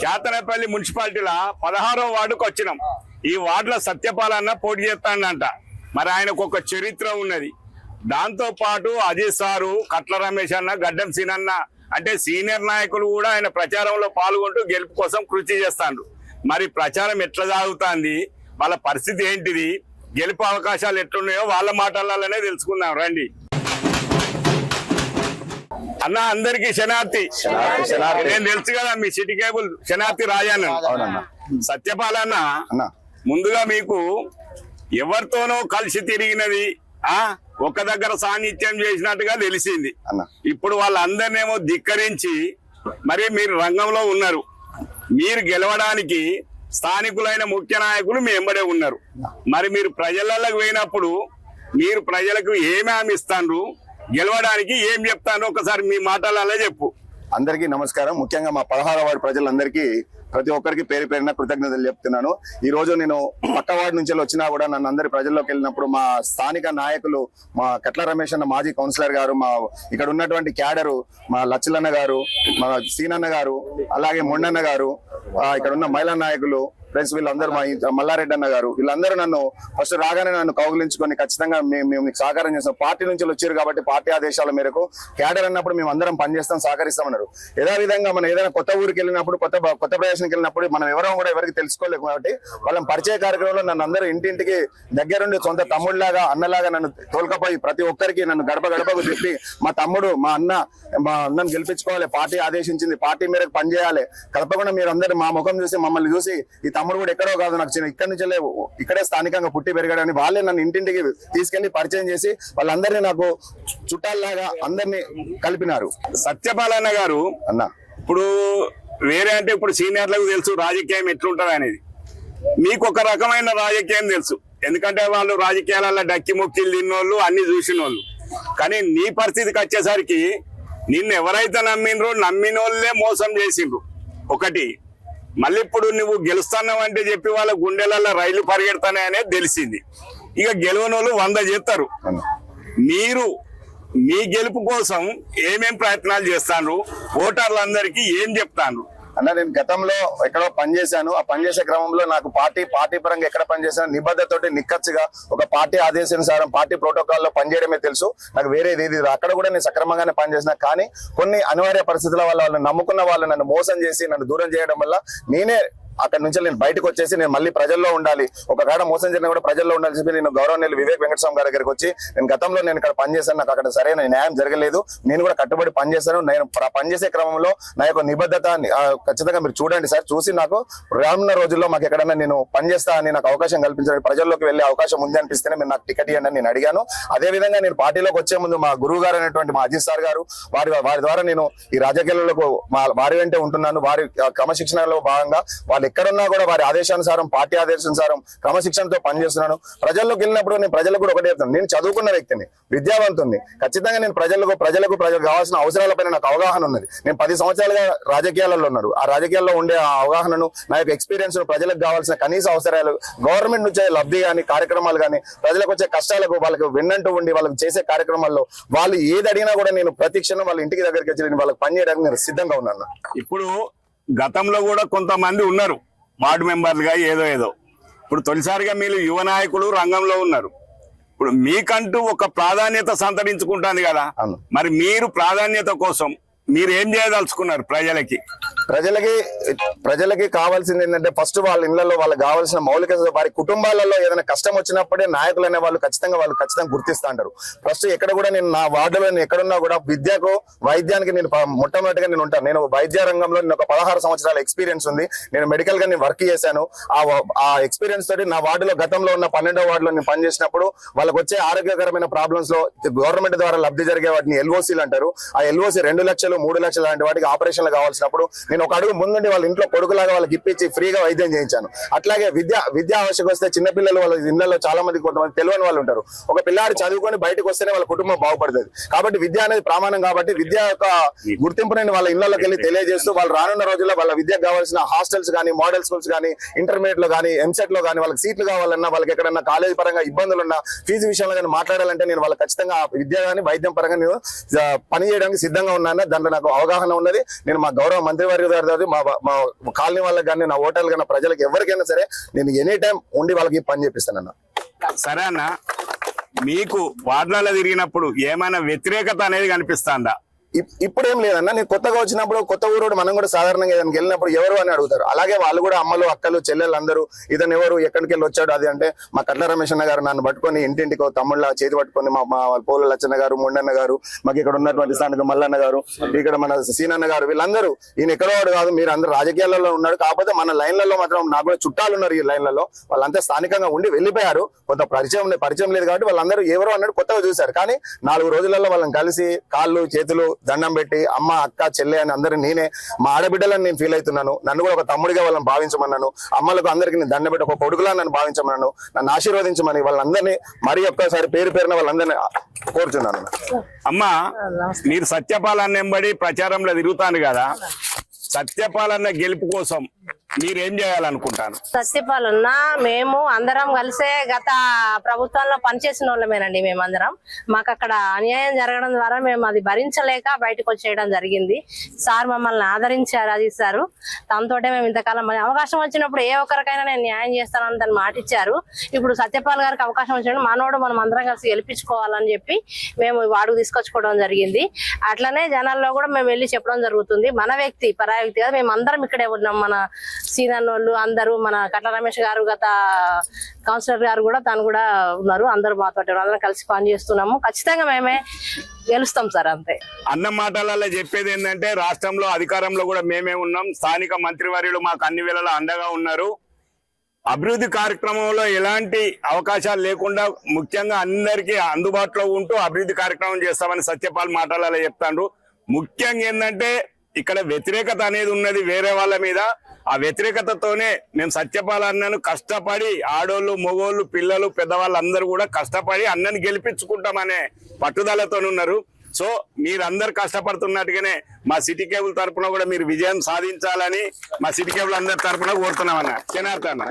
కేతనపల్లి మున్సిపాలిటీలో 16వ వార్డుకు వచ్చినాం. ఈ వార్డులో సత్యపాలన్న పోటీ చేస్తాడంట. మరి ఆయనకు ఒక చరిత్ర ఉన్నది. దాంతో పాటు అజయ్ సారు, కట్ల రమేష్ అన్న, గడ్డం సీనన్న అంటే సీనియర్ నాయకులు కూడా ఆయన ప్రచారంలో పాల్గొంటూ గెలుపు కోసం కృషి చేస్తాండ్రు. మరి ప్రచారం ఎట్లా సాగుతుంది, వాళ్ళ పరిస్థితి ఏంటిది, గెలుపు అవకాశాలు ఎట్లున్నాయో వాళ్ళ మాటలలోనే తెలుసుకుందాం రండి. అన్న అందరికి శనార్థి. నేను తెలుసు కదా మీ సిటీ కేబుల్ శనార్థి రాజాన్న. సత్యపాలన్న ముందుగా మీకు ఎవరితోనో కలిసి తిరిగినది, ఒక దగ్గర సాన్నిధ్యం చేసినట్టుగా తెలిసింది. ఇప్పుడు వాళ్ళందరినేమో ధిక్కరించి మరి మీరు రంగంలో ఉన్నారు. మీరు గెలవడానికి స్థానికులైన ముఖ్య నాయకులు మీ వెంబడే ఉన్నారు. మరి మీరు ప్రజలకు పోయినప్పుడు మీరు ప్రజలకు ఏమి హామీ ఇస్తాండ్రు, గెలవడానికి ఏం చెప్తాను ఒకసారి మీ మాటలలో చెప్పు. అందరికీ నమస్కారం. ముఖ్యంగా మా 16వ వార్డు ప్రజలందరికీ ప్రతి ఒక్కరికి పేరు పేరున కృతజ్ఞతలు చెప్తున్నాను. ఈ రోజు నేను పక్క వార్డు నుంచి వచ్చినా కూడా నన్ను అందరి ప్రజల్లోకి వెళ్ళినప్పుడు మా స్థానిక నాయకులు, మా కట్ల రమేష్ అన్న మాజీ కౌన్సిలర్ గారు, మా ఇక్కడ ఉన్నటువంటి క్యాడరు, మా లచ్చలన్న గారు, మా సీనన్న గారు, అలాగే మొండన్న గారు, ఇక్కడ ఉన్న మహిళా నాయకులు ఫ్రెండ్స్ వీళ్ళందరూ, మా మల్లారెడ్డి అన్న గారు, వీళ్ళందరూ నన్ను ఫస్ట్ రాగానే నన్ను కౌగిలించుకొని ఖచ్చితంగా మేము మీకు సహకారం చేస్తాం. పార్టీ నుంచి వచ్చారు కాబట్టి పార్టీ ఆదేశాల మేరకు క్యాడర్ అన్నప్పుడు మేము అందరం పనిచేస్తాం, సహకరిస్తామన్నారు. విధంగా మనం ఏదైనా కొత్త ఊరికి వెళ్ళినప్పుడు, కొత్త ప్రదేశానికి వెళ్ళినప్పుడు మనం ఎవరికి తెలుసుకోలేము కాబట్టి వాళ్ళని పరిచయ కార్యక్రమంలో నన్ను అందరూ ఇంటింటికి దగ్గరుండి సొంత తమ్ముడిలాగా, అన్నలాగా నన్ను తోలుకపోయి ప్రతి ఒక్కరికి నన్ను గడపకు చెప్పి మా తమ్ముడు, మా అన్నను గెలిపించుకోవాలి, పార్టీ ఆదేశించింది, పార్టీ మేరకు పనిచేయాలి, కలపకుండా మీరు అందరూ మా ముఖం చూసి మమ్మల్ని చూసి ఈ తమ్ముడు కూడా ఎక్కడో కాదు, నాకు ఇక్కడి నుంచి ఇక్కడే స్థానికంగా పుట్టి పెరిగాడని వాళ్ళే నన్ను ఇంటింటికి తీసుకెళ్లి పరిచయం చేసి వాళ్ళందరినీ నాకు చుట్టాల్లాగా అందరినీ కలిపినారు. సత్యపాలన్న గారు అన్న ఇప్పుడు వేరే అంటే ఇప్పుడు సీనియర్లకు తెలుసు రాజకీయం ఎట్లుంటది అనేది, మీకు ఒక రకమైన రాజకీయం తెలుసు. ఎందుకంటే వాళ్ళు రాజకీయాలలో డక్కి ముక్కిలు తిన్నోళ్ళు, అన్ని చూసిన వాళ్ళు. కానీ నీ పరిస్థితికి వచ్చేసరికి నిన్ను ఎవరైతే నమ్మినోళ్ళే మోసం చేసిండ్రు ఒకటి. మళ్ళీ ఇప్పుడు నువ్వు గెలుస్తున్నావు అంటే చెప్పి వాళ్ళ గుండెలలో రైలు పరిగెడతానే తెలిసింది. ఇక గెలవనోళ్ళు 100 చేస్తారు. మీరు మీ గెలుపు కోసం ఏమేం ప్రయత్నాలు చేస్తాను, ఓటర్లందరికీ ఏం చెప్తాను అన్న? నేను గతంలో ఎక్కడో పనిచేశాను. ఆ పనిచేసే క్రమంలో నాకు పార్టీ పరంగా ఎక్కడ పనిచేశాను నిబద్ధతోటి నిక్కచ్చిగా ఒక పార్టీ ఆదేశానుసారం పార్టీ ప్రోటోకాల్ లో పనిచేయడమే తెలుసు. నాకు వేరేది ఏది అక్కడ కూడా నేను సక్రమంగానే పనిచేసిన. కానీ కొన్ని అనివార్య పరిస్థితుల వల్ల వాళ్ళని నమ్ముకున్న వాళ్ళు నన్ను మోసం చేసి నన్ను దూరం చేయడం వల్ల నేనే అక్కడి నుంచి నేను బయటకు వచ్చేసి నేను మళ్ళీ ప్రజల్లో ఉండాలి, ఒక కాడ మోసం జరిగినా కూడా ప్రజల్లో ఉండాలని చెప్పి నేను గౌరవనీయులు వివేక్ వెంకటస్వామి గారి దగ్గరికి వచ్చి నేను గతంలో నేను ఇక్కడ పనిచేశాను, నాకు అక్కడ సరైన న్యాయం జరగలేదు, నేను కూడా కట్టుబడి పనిచేశాను. నేను పనిచేసే క్రమంలో నా యొక్క నిబద్ధత ఖచ్చితంగా మీరు చూడండి సార్, చూసి నాకు రానున్న రోజుల్లో మాకు ఎక్కడైనా నేను పనిచేస్తా అని నాకు అవకాశం కల్పించండి, ప్రజల్లోకి వెళ్లే అవకాశం ఉంది అనిపిస్తేనే మీరు నాకు టికెట్ ఇవ్వండి అని నేను అడిగాను. అదేవిధంగా నేను పార్టీలోకి వచ్చే ముందు మా గురువు గారు అనేటువంటి మా అజిత్ సార్ గారు, వారి ద్వారా నేను ఈ రాజకీయాలకు వారి వెంటే ఉంటున్నాను. వారి క్రమశిక్షణలో భాగంగా వాళ్ళు ఎక్కడున్నా కూడా వారి ఆదేశానుసారం, పార్టీ ఆదేశానుసారం క్రమశిక్షణతో పనిచేస్తున్నాను. ప్రజల్లోకి వెళ్ళినప్పుడు నేను ప్రజలకు కూడా ఒకటే చెప్తాను, నేను చదువుకున్న వ్యక్తిని, విద్యావంతుని. ఖచ్చితంగా నేను ప్రజలకు కావాల్సిన అవసరాలపైన నాకు అవగాహన ఉన్నది. నేను 10 సంవత్సరాలుగా రాజకీయాలలో ఉన్నారు. ఆ రాజకీయాల్లో ఉండే అవగాహనను, నా యొక్క ఎక్స్పీరియన్స్, ప్రజలకు కావాల్సిన కనీస అవసరాలు, గవర్నమెంట్ నుంచి లబ్ధి కానీ, కార్యక్రమాలు కానీ, ప్రజలకు వచ్చే కష్టాలకు వాళ్ళకి విన్నంటూ ఉండి వాళ్ళకి చేసే కార్యక్రమాల్లో వాళ్ళు ఏది అడిగినా కూడా నేను ప్రతి క్షణం వాళ్ళ ఇంటికి దగ్గరికి వచ్చి నేను వాళ్ళకి పనిచేయడానికి నేను సిద్ధంగా ఉన్నాను. ఇప్పుడు గతంలో కూడా కొంతమంది ఉన్నారు వార్డు మెంబర్లుగా ఏదో. ఇప్పుడు తొలిసారిగా మీరు యువ నాయకులు రంగంలో ఉన్నారు. ఇప్పుడు మీకంటూ ఒక ప్రాధాన్యత సంతరించుకుంటుంది కదా, మరి మీరు ప్రాధాన్యత కోసం మీరు ఏం చేయదలుచుకున్నారు? ప్రజలకి కావాల్సింది ఏంటంటే ఫస్ట్ వాళ్ళ ఇళ్లలో వాళ్ళకి కావాల్సిన మౌలిక, వారి కుటుంబాలలో ఏదైనా కష్టం వచ్చినప్పుడే నాయకులు అనే వాళ్ళు ఖచ్చితంగా గుర్తిస్తా అంటారు. ఫస్ట్ ఎక్కడ కూడా నేను నా వార్డులో ఎక్కడున్నా కూడా విద్యకు, వైద్యానికి నేను మొట్టమొదటిగా నేను ఉంటాను. నేను వైద్య రంగంలో నేను ఒక 16 సంవత్సరాల ఎక్స్పీరియన్స్ ఉంది. నేను మెడికల్ గా నేను వర్క్ చేశాను. ఆ ఎక్స్పీరియన్స్ తోటి నా వార్డులో గతంలో ఉన్న 12వ వార్డులో నేను పనిచేసినప్పుడు వాళ్ళకి వచ్చే ఆరోగ్యకరమైన ప్రాబ్లమ్స్ లో గవర్నమెంట్ ద్వారా లబ్ధి జరిగే వాటిని ఎల్ఓసీలు అంటారు. ఆ ఎల్ఓసీ 2 లక్షలు 3 లక్షలు లాంటి వాటికి ఆపరేషన్లు కావాల్సినప్పుడు నేను ఒక అడుగు ముందుండి వాళ్ళ ఇంట్లో కొడుకులాగా వాళ్ళకి ఇప్పించి ఫ్రీగా వైద్యం చేయించాను. అట్లాగే విద్య ఆవశ్యక వస్తే చిన్నపిల్లలు వాళ్ళ ఇళ్లలో చాలా మంది కొంతమంది తెలియని వాళ్ళు ఉంటారు. ఒక పిల్లాడు చదువుకొని బయటకు వస్తేనే వాళ్ళ కుటుంబం బాగుపడుతుంది. కాబట్టి విద్య అనేది ప్రమాణం. కాబట్టి విద్య యొక్క గుర్తింపుని వాళ్ళ ఇళ్లలోకి వెళ్ళి తెలియజేస్తూ వాళ్ళు రానున్న రోజుల్లో వాళ్ళ విద్యకు కావాల్సిన హాస్టల్స్ కానీ, మోడల్ స్కూల్స్ కానీ, ఇంటర్మీడియట్ లో కానీ, ఎంసెట్ లో కానీ వాళ్ళకి సీట్లు కావాలన్నా, వాళ్ళకి ఎక్కడన్నా కాలేజీ పరంగా ఇబ్బందులు ఉన్నా, ఫీజు విషయంలో కానీ మాట్లాడాలంటే నేను వాళ్ళకి ఖచ్చితంగా విద్య కానీ వైద్యం పరంగా నేను పని చేయడానికి సిద్ధంగా ఉన్నాను. దాంట్లో నాకు అవగాహన ఉన్నది. నేను మా గౌరవ మంత్రివర్గ గారి మా కాలనీ వాళ్ళకి కానీ నా ఓటర్లు కానీ ప్రజలకు ఎవరికైనా సరే నేను ఎనీ టైం ఉండి వాళ్ళకి పని చేపిస్తానన్న. సరే అన్న, మీకు వార్డులలో తిరిగినప్పుడు ఏమైనా వ్యతిరేకత అనేది కనిపిస్తుందా? ఇప్పుడేం లేదన్న. నేను కొత్తగా వచ్చినప్పుడు కొత్త ఊరోడు మనం కూడా సాధారణంగా ఏదైనా వెళ్ళినప్పుడు ఎవరు అని అడుగుతారు. అలాగే వాళ్ళు కూడా అమ్మలు అక్కలు చెల్లెళ్ళు అందరూ ఇతను ఎవరు ఎక్కడికి వెళ్ళి వచ్చాడు అది అంటే మా కట్ల రమేష్ అన్న గారు నన్ను పట్టుకొని ఇంటింటికి తమ్ముళ్ళ చేతి పట్టుకొని మా పోల లచ్చన్న గారు, ముండన్న గారు, మాకు ఇక్కడ ఉన్నటువంటి స్థానిక మల్లన్న గారు, ఇక్కడ మన సీనన్న గారు, వీళ్ళందరూ ఈయన ఎక్కడో వాడు కాదు, మీరు అందరూ రాజకీయాలలో ఉన్నాడు కాకపోతే మన లైన్లలో మాత్రం నాకు కూడా చుట్టాలు ఉన్నారు ఈ లైన్లలో. వాళ్ళంతా స్థానికంగా ఉండి వెళ్ళిపోయారు. కొంత పరిచయం లేదు కాబట్టి వాళ్ళందరూ ఎవరో అన్నాడు కొత్తగా చూశారు. కానీ 4 రోజులలో వాళ్ళని కలిసి కాళ్ళు చేతులు దండం పెట్టి అమ్మ అక్క చెల్లె అని అందరూ నేనే మా ఆడబిడ్డలని నేను ఫీల్ అవుతున్నాను. నన్ను కూడా ఒక తమ్ముడిగా వాళ్ళని భావించమన్నాను. అమ్మలకు అందరికీ నేను దండం పెట్టి ఒక కొడుకులా నన్ను భావించమన్నాను. నన్ను ఆశీర్వదించమని వాళ్ళందరినీ మరి ఒక్కసారి పేరు పేరున వాళ్ళందరినీ కోరుచున్నాను. అమ్మ, మీరు సత్యపాలన్న వెంబడి ప్రచారంలో తిరుగుతాను కదా, సత్యపాలన్న గెలుపు కోసం మీరేం చేయాలనుకుంటాను? సత్యపాలన్న మేము అందరం కలిసే గత ప్రభుత్వంలో పనిచేసిన వాళ్ళమేనండి. మేమందరం మాకు అక్కడ అన్యాయం జరగడం ద్వారా మేము అది భరించలేక బయటకు వచ్చేయడం జరిగింది. సార్ మమ్మల్ని ఆదరించారు, అది సారు. దాంతో మేము ఇంతకాలం అవకాశం వచ్చినప్పుడు ఏ ఒక్కరికైనా నేను న్యాయం చేస్తానని దాన్ని మాటిచ్చారు. ఇప్పుడు సత్యపాల్ గారికి అవకాశం వచ్చినప్పుడు మనోడు మనం అందరం కలిసి గెలిపించుకోవాలని చెప్పి మేము వాడుకు తీసుకొచ్చుకోవడం జరిగింది. అట్లనే జనాల్లో కూడా మేము వెళ్ళి చెప్పడం జరుగుతుంది. మన వ్యక్తి పరాయి వ్యక్తి కదా, మేము అందరం ఇక్కడే ఉన్నాం. మన సీనన్నోళ్ళు అందరూ, మన కట్ల రమేష్ గారు గత కౌన్సిలర్ గారు కూడా తను కూడా ఉన్నారు. అందరూ మాతో అందరం కలిసి పని చేస్తున్నాము. ఖచ్చితంగా మేమే గెలుస్తాం సార్. అంతే. అన్న మాటలలో చెప్పేది ఏంటంటే రాష్ట్రంలో అధికారంలో కూడా మేమే ఉన్నాం. స్థానిక మంత్రివర్యులు మాకు అన్ని వేళలా అండగా ఉన్నారు. అభివృద్ధి కార్యక్రమంలో ఎలాంటి అవకాశాలు లేకుండా ముఖ్యంగా అందరికీ అందుబాటులో ఉంటూ అభివృద్ధి కార్యక్రమం చేస్తామని సత్యపాల్ మాటలలో చెప్తాండ్రు. ముఖ్యంగా ఏంటంటే ఇక్కడ వ్యతిరేకత అనేది ఉన్నది వేరే వాళ్ళ మీద. ఆ వ్యతిరేకతతోనే మేము సత్యపాల్ అన్నను కష్టపడి ఆడోళ్ళు మగోళ్ళు పిల్లలు పెద్దవాళ్ళు అందరూ కూడా కష్టపడి అన్నని గెలిపించుకుంటామనే పట్టుదలతో ఉన్నారు. సో మీరందరు కష్టపడుతున్నట్టుగానే మా సిటీ కేబుల్ తరఫున కూడా మీరు విజయం సాధించాలని మా సిటీ కేబుల్ అందరి తరఫున కోరుతున్నామన్న. జనార్దన్.